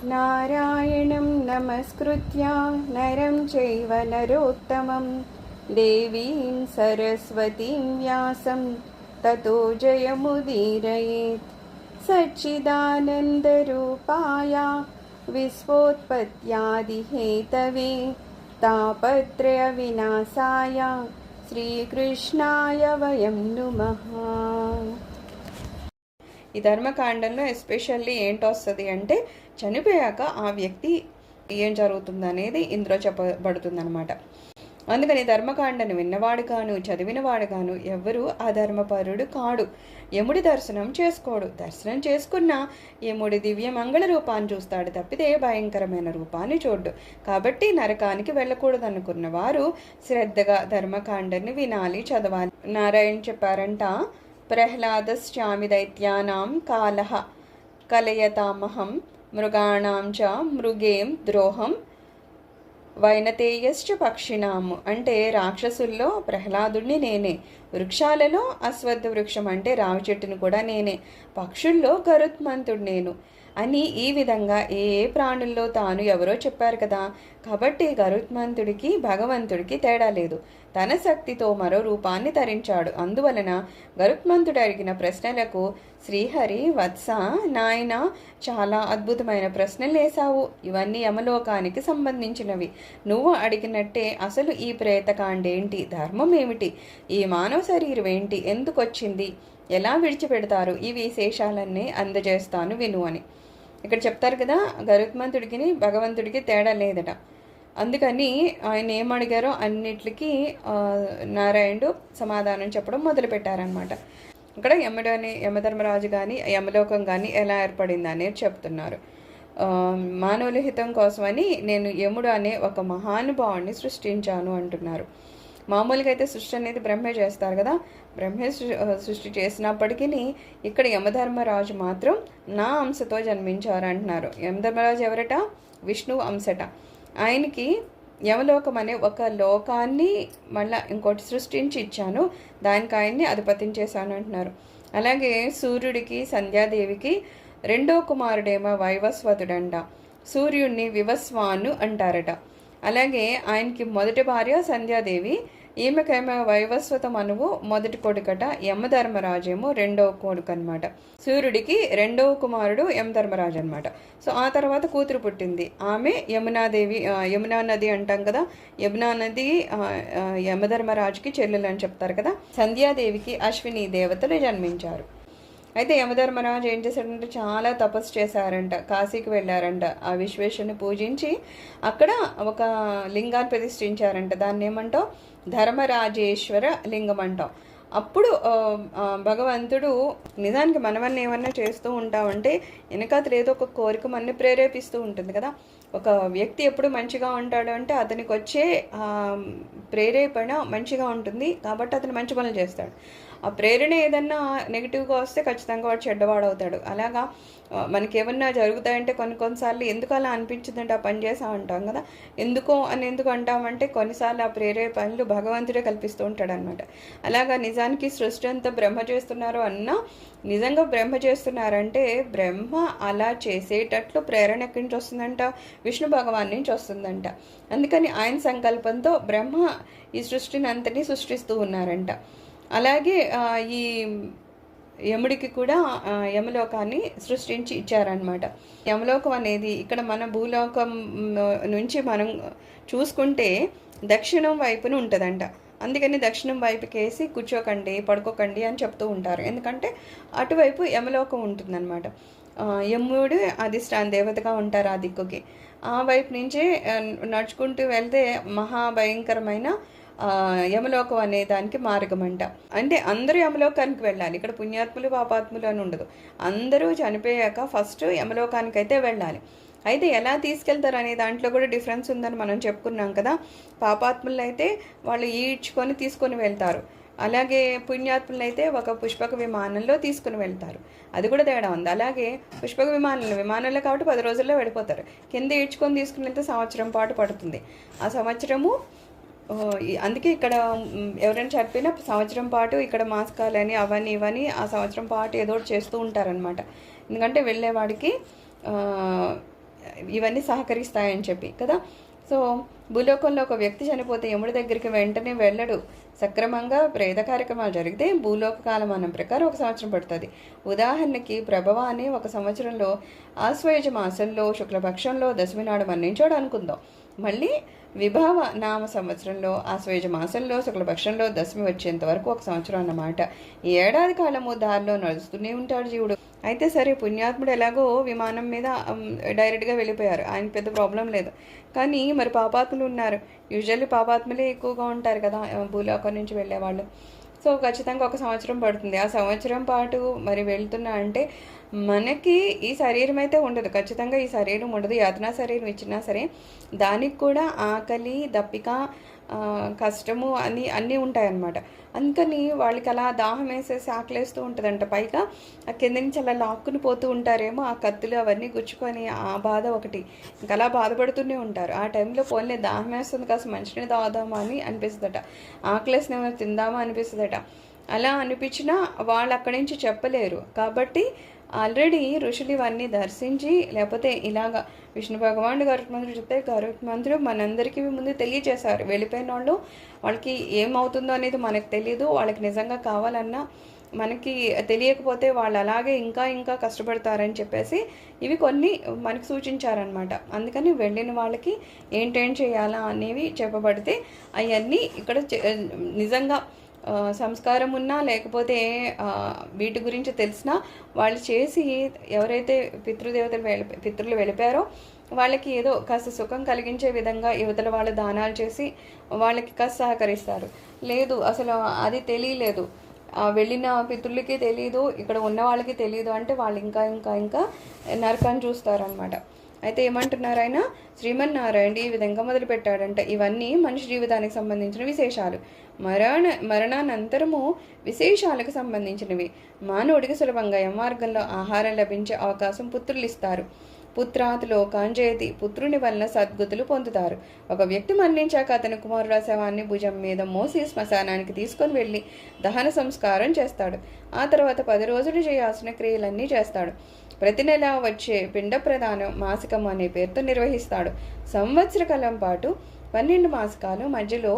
నారాయణం నమస్కృత్య నరం చైవ నరోత్తమం దేవీం సరస్వతీం వ్యాసం తతో జయముదీరయేత్. సచ్చిదానందరూపాయ విశ్వోత్పత్యాదిహేతవే తాపత్రయ వినాశాయ శ్రీకృష్ణాయ వయం నుమః. ఈ ధర్మకాండంలో ఎస్పెషల్లీ ఏంటొస్తుంది అంటే చనిపోయాక ఆ వ్యక్తి ఏం జరుగుతుందనేది ఇందులో చెప్పబడుతుందన్నమాట. అందుకని ధర్మకాండను విన్నవాడు కాను చదివినవాడు కాను ఎవ్వరూ అధర్మపరుడు కాడు. యముడి దర్శనం చేసుకోడు. దర్శనం చేసుకున్న యముడి దివ్య మంగళ రూపాన్ని చూస్తాడు తప్పితే భయంకరమైన రూపాన్ని చూడ్డు. కాబట్టి నరకానికి వెళ్ళకూడదనుకున్న వారు శ్రద్ధగా ధర్మకాండని వినాలి, చదవాలి. నారాయణ చెప్పారంట, ప్రహ్లాదశ్చామి దైత్యానాం కాలః కలయతామహం మృగాణాం చ మృగేం ద్రోహం వైనతేయశ్చ పక్షినాము. అంటే రాక్షసుల్లో ప్రహ్లాదుడిని నేనే, వృక్షాలలో అశ్వత్థ వృక్షం అంటే రావి చెట్టుని కూడా నేనే, పక్షుల్లో గరుత్మంతుడు నేను అని ఈ విధంగా ఏ ప్రాణుల్లో తాను ఎవరో చెప్పారు కదా. కాబట్టి గరుత్మంతుడికి భగవంతుడికి తేడా లేదు. తన శక్తితో మరో రూపాన్ని ధరించాడు. అందువలన గరుత్మంతుడు అడిగిన ప్రశ్నలకు శ్రీహరి, వత్స నాయన చాలా అద్భుతమైన ప్రశ్నలు వేశావు. ఇవన్నీ యమలోకానికి సంబంధించినవి. నువ్వు అడిగినట్టే అసలు ఈ ప్రేతకాండేంటి, ధర్మం ఏమిటి, ఈ మానవ శరీరం ఏంటి, ఎందుకు వచ్చింది, ఎలా విడిచిపెడతారు, ఈ విశేషాలన్నీ అందజేస్తాను విను అని ఇక్కడ చెప్తారు కదా. గరుత్మంతుడికి భగవంతుడికి తేడా లేదట. అందుకని ఆయన ఏమడిగారో అన్నిటికీ నారాయణుడు సమాధానం చెప్పడం మొదలుపెట్టారనమాట. ఇక్కడ యమధర్మరాజు కానీ యమలోకం కానీ ఎలా ఏర్పడింది అనేది చెప్తున్నారు. మానవుల హితం కోసమని నేను యముడు అనే ఒక మహానుభావుడిని సృష్టించాను అంటున్నారు. మామూలుగా అయితే సృష్టి అనేది బ్రహ్మే చేస్తారు కదా. బ్రహ్మే సృష్టి చేసినప్పటికీ ఇక్కడ యమధర్మరాజు మాత్రం నా అంశతో జన్మించారు అంటున్నారు. యమధర్మరాజు ఎవరట? విష్ణువు అంశట. ఆయనకి యమలోకం అనే ఒక లోకాన్ని మళ్ళీ ఇంకోటి సృష్టించి ఇచ్చాను, దానికి ఆయన్ని అధిపతిని చేశాను అంటున్నారు. అలాగే సూర్యుడికి సంధ్యాదేవికి రెండో కుమారుడేమో వైవస్వతుడంట. సూర్యుడిని వివస్వాను అంటారట. అలాగే ఆయనకి మొదటి భార్య సంధ్యాదేవి, ఈమెకేమో వైవస్వత మనువు మొదటి కొడుకట. యమధర్మరాజేమో రెండవ కొడుకు అనమాట. సూర్యుడికి రెండవ కుమారుడు యమధర్మరాజు అనమాట. సో ఆ తర్వాత కూతురు పుట్టింది, ఆమె యమునాదేవి. యమునా నది అంటాం కదా, యమునా నది యమధర్మరాజుకి చెల్లెలు అని చెప్తారు కదా. సంధ్యాదేవికి అశ్విని దేవతలు జన్మించారు. అయితే యమధర్మరాజు ఏం చేశాడంటే చాలా తపస్సు చేశారంట, కాశీకి వెళ్ళారంట. ఆ విశ్వేశ్వరుని పూజించి అక్కడ ఒక లింగాన్ని ప్రతిష్ఠించారంట. దాన్ని ఏమంటాం? ధర్మరాజేశ్వర లింగం అంటాం. అప్పుడు భగవంతుడు నిజానికి మనవన్నీ ఏమన్నా చేస్తూ ఉంటామంటే వెనకాతలు ఏదో ఒక కోరిక మనని ప్రేరేపిస్తూ ఉంటుంది కదా. ఒక వ్యక్తి ఎప్పుడు మంచిగా ఉంటాడు అంటే అతనికి వచ్చే ప్రేరేపణ మంచిగా ఉంటుంది, కాబట్టి అతను మంచి పనులు చేస్తాడు. ఆ ప్రేరణ ఏదన్నా నెగిటివ్గా వస్తే ఖచ్చితంగా వాడు చెడ్డవాడవుతాడు. అలాగా మనకి ఏమన్నా జరుగుతాయంటే కొన్నిసార్లు ఎందుకు అలా అనిపించిందంటే ఆ పని చేసా అంటాం కదా. ఎందుకు అంటామంటే కొన్నిసార్లు ఆ ప్రేరేపణలు భగవంతుడే కల్పిస్తూ ఉంటాడు అనమాట. అలాగా నిజానికి సృష్టి అంతా బ్రహ్మ చేస్తున్నారు అన్నా నిజంగా బ్రహ్మ చేస్తున్నారంటే బ్రహ్మ అలా చేసేటట్లు ప్రేరణ ఎక్కడి నుంచి వస్తుందంట? విష్ణు భగవాన్ నుంచి వస్తుందంట. అందుకని ఆయన సంకల్పంతో బ్రహ్మ ఈ సృష్టిని అంతని సృష్టిస్తూ ఉన్నారంట. అలాగే ఈ యముడికి కూడా యమలోకాన్ని సృష్టించి ఇచ్చారనమాట. యమలోకం అనేది ఇక్కడ మన భూలోకం నుంచి మనం చూసుకుంటే దక్షిణం వైపున ఉంటుందంట. అందుకని దక్షిణం వైపుకేసి కూర్చోకండి, పడుకోకండి అని చెప్తూ ఉంటారు. ఎందుకంటే అటువైపు యమలోకం ఉంటుందన్నమాట. యముడు అధిష్టాన దేవతగా ఉంటారు ఆ దిక్కుకి. ఆ వైపు నుంచే నడుచుకుంటూ వెళ్తే మహాభయంకరమైన యమలోకం అనే దానికి మార్గం అంట. అంటే అందరూ యమలోకానికి వెళ్ళాలి. ఇక్కడ పుణ్యాత్ములు పాపాత్ములు అని ఉండదు. అందరూ చనిపోయాక ఫస్ట్ యమలోకానికి అయితే వెళ్ళాలి. అయితే ఎలా తీసుకెళ్తారు అనే దాంట్లో కూడా డిఫరెన్స్ ఉందని మనం చెప్పుకున్నాం కదా. పాపాత్ములు అయితే వాళ్ళు ఈడ్చుకొని తీసుకొని వెళ్తారు. అలాగే పుణ్యాత్ములు అయితే ఒక పుష్పక విమానంలో తీసుకుని వెళ్తారు. అది కూడా తేడా ఉంది. అలాగే పుష్పక విమానంలో కాబట్టి 10 రోజుల్లో వెళ్ళిపోతారు. కింద ఈడ్చుకొని తీసుకుని వెళ్తే సంవత్సరం పాటు పడుతుంది. ఆ సంవత్సరము అందుకే ఇక్కడ ఎవరైనా చనిపోయినా సంవత్సరం పాటు ఇక్కడ మాస్కాలని అవన్నీ ఇవన్నీ ఆ సంవత్సరం పాటు ఏదో చేస్తూ ఉంటారనమాట. ఎందుకంటే వెళ్ళేవాడికి ఇవన్నీ సహకరిస్తాయని చెప్పి కదా. సో భూలోకంలో ఒక వ్యక్తి చనిపోతే యముడి దగ్గరికి వెంటనే వెళ్ళడు. సక్రమంగా ప్రేత కార్యక్రమాలు జరిగితే భూలోక కాలమానం ప్రకారం 1 సంవత్సరం పడుతుంది. ఉదాహరణకి ప్రభవ అని 1 సంవత్సరంలో ఆశ్వయుజ మాసంలో శుక్లపక్షంలో దశమి నాడు మరణించాడు అనుకుందాం. మళ్ళీ విభావ నామ సంవత్సరంలో ఆశ్వయుజ మాసంలో శుక్లపక్షంలో దశమి వచ్చేంత వరకు 1 సంవత్సరం అన్నమాట. ఈ ఏడాది కాలము దారిలో నడుస్తూనే ఉంటాడు జీవుడు. అయితే సరే, పుణ్యాత్ముడు ఎలాగో విమానం మీద డైరెక్ట్గా వెళ్ళిపోయారు, ఆయన పెద్ద ప్రాబ్లం లేదు. కానీ మరి పాపాత్ములు ఉన్నారు. యూజువల్లీ పాపాత్ములే ఎక్కువగా ఉంటారు కదా భూలోకం నుంచి వెళ్ళేవాళ్ళు. సో ఖచ్చితంగా 1 సంవత్సరం పడుతుంది. ఆ సంవత్సరం పాటు మరి వెళ్తున్నా అంటే మనకి ఈ శరీరం అయితే ఉండదు, ఖచ్చితంగా ఈ శరీరం ఉండదు. యాతనా శరీరం ఇచ్చినా సరే దానికి కూడా ఆకలి, దప్పిక, కష్టము అన్నీ ఉంటాయన్నమాట. అందుకని వాళ్ళకి అలా దాహం వేసేసి ఆకలేస్తూ ఉంటుందంట. పైగా ఆ కింద నుంచి అలా లాక్కుని పోతూ ఉంటారేమో, ఆ కత్తులు అవన్నీ గుచ్చుకొని ఆ బాధ ఒకటి, ఇంకా అలా బాధపడుతూనే ఉంటారు. ఆ టైంలో పోలే దాహం వేస్తుంది, కాస్త మంచినీళ్ళు తాగుదామా అని అనిపిస్తుందట, ఆకలేసిన ఏమైనా తిందామా అనిపిస్తుందట. అలా అనిపించినా వాళ్ళు అక్కడి నుంచి చెప్పలేరు. కాబట్టి ఆల్రెడీ ఋషులు ఇవన్నీ దర్శించి, లేకపోతే ఇలాగా విష్ణు భగవానుడు గరుత్మంతుడు చెప్తే గరుత్మంతుడు మనందరికీ ముందు తెలియజేశారు. వెళ్ళిపోయిన వాళ్ళు వాళ్ళకి ఏమవుతుందో అనేది మనకు తెలియదు. వాళ్ళకి నిజంగా కావాలన్నా మనకి తెలియకపోతే వాళ్ళు అలాగే ఇంకా ఇంకా కష్టపడతారని చెప్పేసి ఇవి కొన్ని మనకు సూచించారనమాట. అందుకని వెళ్ళిన వాళ్ళకి ఏంటేం చేయాలా అనేవి చెప్పబడితే అవన్నీ ఇక్కడ నిజంగా సంస్కారం ఉన్నా లేకపోతే వీటి గురించి తెలిసినా వాళ్ళు చేసి ఎవరైతే పితృలు వెళ్ళిపోయారో వాళ్ళకి ఏదో కాస్త సుఖం కలిగించే విధంగా యువతల వాళ్ళు దానాలు చేసి వాళ్ళకి కాస్త సహకరిస్తారు. లేదు అసలు అది తెలియలేదు, వెళ్ళిన పితృలకి తెలియదు, ఇక్కడ ఉన్న వాళ్ళకి తెలియదు అంటే వాళ్ళు ఇంకా ఇంకా ఇంకా నరకాన్ని చూస్తారనమాట. అయితే ఏమంటున్నారు ఆయన, శ్రీమన్నారాయణ ఈ విధంగా మొదలుపెట్టాడంట. ఇవన్నీ మనిషి జీవితానికి సంబంధించిన విశేషాలు. మరణానంతరము విశేషాలకు సంబంధించినవి. మానవుడికి సులభంగా మార్గంలో ఆహారం లభించే అవకాశం పుత్రులు ఇస్తారు. పుత్రాత్ లోకాంజయతి, పుత్రుని వలన సద్గతులు పొందుతారు. ఒక వ్యక్తి మరణించాక అతని కుమారుల శవాన్ని భుజం మీద మోసి శ్మశానానికి తీసుకొని వెళ్ళి దహన సంస్కారం చేస్తాడు. ఆ తర్వాత 10 రోజులు చేయాల్సిన క్రియలన్నీ చేస్తాడు. ప్రతి నెల వచ్చే పిండ ప్రదానం మాసికం అనే పేరుతో నిర్వహిస్తాడు. సంవత్సర కాలం పాటు 12 మాసికాలు మధ్యలో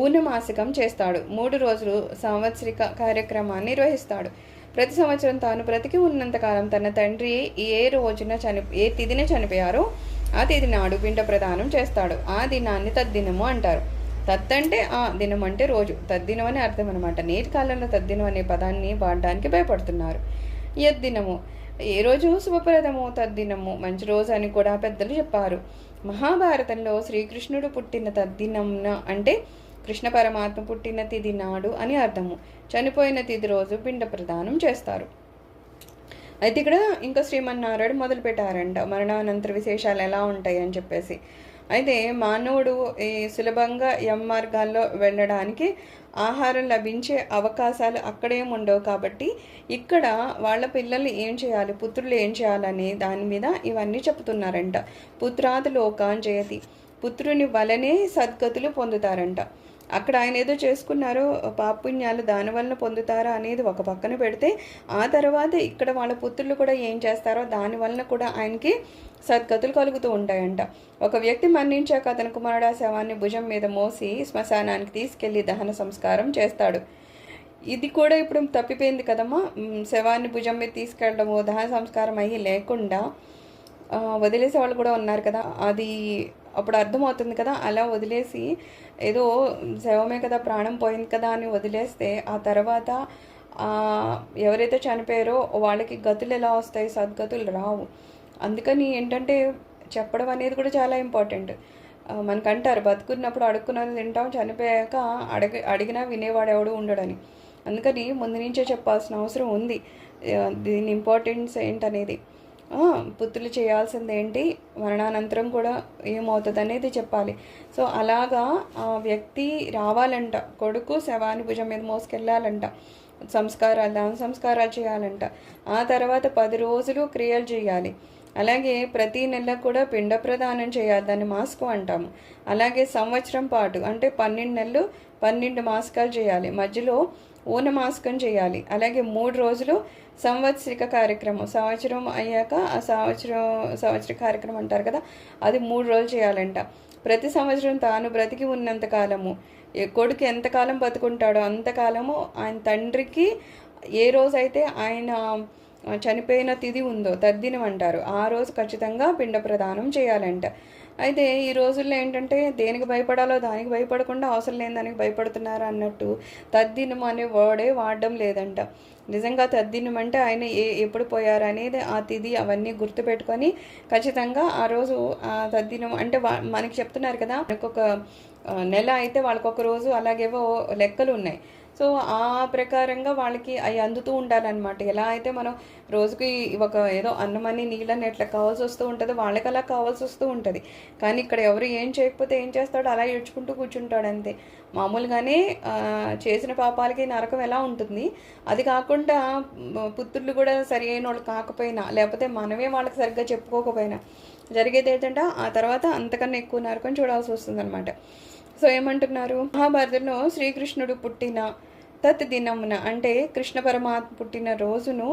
ఊనమాసికం చేస్తాడు. 3 రోజులు సంవత్సరిక కార్యక్రమాన్ని నిర్వహిస్తాడు. ప్రతి సంవత్సరం తాను బ్రతికి ఉన్నంతకాలం తన తండ్రి ఏ తిథిన చనిపోయారో ఆ తిథి నాడు పిండ ప్రదానం చేస్తాడు. ఆ దినాన్ని తద్దినము అంటారు. తత్ అంటే ఆ దినం అంటే రోజు, తద్దినం అని అర్థం అనమాట. నేటి కాలంలో తద్దినం అనే పదాన్ని వాడడానికి భయపడుతున్నారు. యద్దినము ఏ రోజు శుభప్రదము, తద్దినము మంచి రోజు అని కూడా పెద్దలు చెప్పారు. మహాభారతంలో శ్రీకృష్ణుడు పుట్టిన తద్దినంన అంటే కృష్ణ పరమాత్మ పుట్టిన తిథి నాడు అని అర్థము. చనిపోయిన తిథి రోజు పిండ ప్రదానం చేస్తారు. అయితే ఇక్కడ ఇంకా శ్రీమన్నారాయణ మొదలుపెట్టారంట మరణానంతర విశేషాలు ఎలా ఉంటాయి అని చెప్పేసి. అయితే మానవుడు ఈ సులభంగా మార్గాల్లో వెళ్ళడానికి ఆహారం లభించే అవకాశాలు అక్కడేం ఉండవు. కాబట్టి ఇక్కడ వాళ్ళ పిల్లలు ఏం చేయాలి, పుత్రులు ఏం చేయాలని దాని మీద ఇవన్నీ చెప్తున్నారంట. పుత్రాత్ లోకాంజయతి, పుత్రుని వలనే సద్గతులు పొందుతారంట. అక్కడ ఆయన ఏదో చేసుకున్నారో పాపుణ్యాలు దానివల్ల పొందుతారా అనేది ఒక పక్కన పెడితే, ఆ తర్వాత ఇక్కడ వాళ్ళ పుత్రులు కూడా ఏం చేస్తారో దానివల్ల కూడా ఆయనకి సద్గతులు కలుగుతూ ఉంటాయంట. ఒక వ్యక్తి మరణించాక అతని కుమారుడు ఆ శవాన్ని భుజం మీద మోసి శ్మశానానికి తీసుకెళ్లి దహన సంస్కారం చేస్తాడు. ఇది కూడా ఇప్పుడు తప్పిపోయింది కదమ్మా. శవాన్ని భుజం మీద తీసుకెళ్ళడము, దహన సంస్కారం అయ్యి లేకుండా వదిలేసే వాళ్ళు కూడా ఉన్నారు కదా, అది అప్పుడు అర్థమవుతుంది కదా. అలా వదిలేసి ఏదో శవమే కదా, ప్రాణం పోయింది కదా అని వదిలేస్తే ఆ తర్వాత ఎవరైతే చనిపోయారో వాళ్ళకి గతులు ఎలా వస్తాయి, సద్గతులు రావు. అందుకని ఏంటంటే చెప్పడం అనేది కూడా చాలా ఇంపార్టెంట్. మనకంటారు బతుకున్నప్పుడు అడుక్కున్నది తింటాం, చనిపోయాక అడిగినా వినేవాడు ఎవడు ఉండడని. అందుకని ముందు నుంచే చెప్పాల్సిన అవసరం ఉంది దీని ఇంపార్టెన్స్ ఏంటనేది. పుత్రులు చేయాల్సింది ఏంటి, మరణానంతరం కూడా ఏమవుతుంది అనేది చెప్పాలి. సో అలాగా ఆ వ్యక్తి రావాలంట, కొడుకు శవాన్ని భుజం మీద మోసుకెళ్ళాలంట, దాన సంస్కారాలు చేయాలంట. ఆ తర్వాత 10 రోజులు క్రియలు చేయాలి. అలాగే ప్రతి నెల కూడా పిండ ప్రదానం చేయాలి, దాన్ని మాస్కు అంటాము. అలాగే సంవత్సరం పాటు అంటే 12 నెలలు 12 మాసికాలు చేయాలి. మధ్యలో ఊనమాస్కం చేయాలి. అలాగే 3 రోజులు సంవత్సరిక కార్యక్రమం, సంవత్సరం అయ్యాక ఆ సంవత్సర కార్యక్రమం అంటారు కదా, అది 3 రోజులు చేయాలంట. ప్రతి సంవత్సరం తాను బ్రతికి ఉన్నంత కాలము, కొడుకు ఎంతకాలం బతుకుంటాడో అంతకాలము ఆయన తండ్రికి ఏ రోజైతే ఆయన చనిపోయిన తిథి ఉందో తద్దినం అంటారు, ఆ రోజు ఖచ్చితంగా పిండ ప్రదానం చేయాలంట. అయితే ఈ రోజుల్లో ఏంటంటే దేనికి భయపడాలో దానికి భయపడకుండా అవసరం లేని దానికి భయపడుతున్నారు అన్నట్టు తద్దినం అనే వర్డే వాడడం లేదంట. నిజంగా తద్దినం అంటే ఆయన ఎప్పుడు పోయారు అనేది ఆ తిథి అవన్నీ గుర్తుపెట్టుకొని ఖచ్చితంగా ఆ రోజు ఆ తద్దినం అంటే మనకి చెప్తున్నారు కదా, మనకు ఒక నెల అయితే వాళ్ళకి ఒక రోజు అలాగేవో లెక్కలు ఉన్నాయి. సో ఆ ప్రకారంగా వాళ్ళకి అవి అందుతూ ఉండాలన్నమాట. ఎలా అయితే మనం రోజుకి ఒక ఏదో అన్నమని నీళ్ళని ఎట్లా కావాల్సి వస్తూ ఉంటుందో వాళ్ళకి అలా కావాల్సి వస్తూ ఉంటుంది. కానీ ఇక్కడ ఎవరు ఏం చేయకపోతే ఏం చేస్తాడో అలా ఏడ్చుకుంటూ కూర్చుంటాడు అంతే. మామూలుగానే చేసిన పాపాలకి నరకం ఎలా ఉంటుంది, అది కాకుండా పుత్రులు కూడా సరి అయిన వాళ్ళు కాకపోయినా, లేకపోతే మనమే వాళ్ళకి సరిగ్గా చెప్పుకోకపోయినా జరిగేది ఏంటంటే ఆ తర్వాత అంతకన్నా ఎక్కువ నరకం చూడాల్సి వస్తుంది అనమాట. సో ఏమంటున్నారు, మహాభారతంలో శ్రీకృష్ణుడు పుట్టిన తత్ దినమున అంటే కృష్ణ పరమాత్మ పుట్టిన రోజును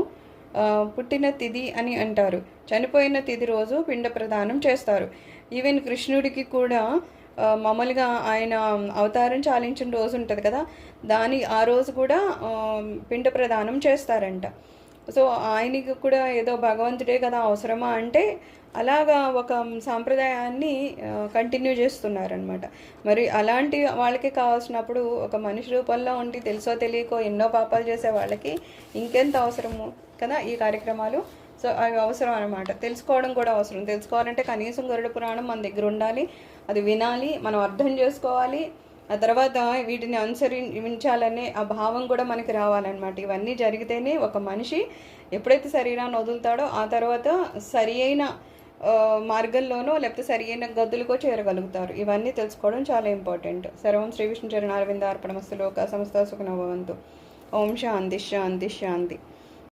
పుట్టిన తిథి అని అంటారు. చనిపోయిన తిథి రోజు పిండ ప్రదానం చేస్తారు. ఈవెన్ కృష్ణుడికి కూడా మామూలుగా ఆయన అవతారం చాలించిన రోజు ఉంటుంది కదా, ఆ రోజు కూడా పిండ ప్రదానం చేస్తారంట. సో ఆయనకి కూడా ఏదో భగవంతుడే కదా అవసరమా అంటే అలాగా ఒక సాంప్రదాయాన్ని కంటిన్యూ చేస్తున్నారనమాట. మరి అలాంటి వాళ్ళకి కావాల్సినప్పుడు ఒక మనిషి రూపంలో ఉండి తెలుసో తెలియకో ఎన్నో పాపాలు చేసే వాళ్ళకి ఇంకెంత అవసరము కదా ఈ కార్యక్రమాలు. సో అవి అవసరం అనమాట, తెలుసుకోవడం కూడా అవసరం. తెలుసుకోవాలంటే కనీసం గరుడ పురాణం మన దగ్గర ఉండాలి, అది వినాలి, మనం అర్థం చేసుకోవాలి, ఆ తర్వాత వీటిని అనుసరించాలనే ఆ భావం కూడా మనకి రావాలన్నమాట. ఇవన్నీ జరిగితేనే ఒక మనిషి ఎప్పుడైతే శరీరాన్ని వదులుతాడో ఆ తర్వాత సరి అయిన మార్గంలోనో లేకపోతే సరి అయిన గదులకో చేరగలుగుతారు. ఇవన్నీ తెలుసుకోవడం చాలా ఇంపార్టెంట్. సర్వం శ్రీ విష్ణు చరణారవింద అర్పణమస్తు. లోకా సమస్త సుఖినో భవంతు. ఓం శాంతి శాంతి శాంతి.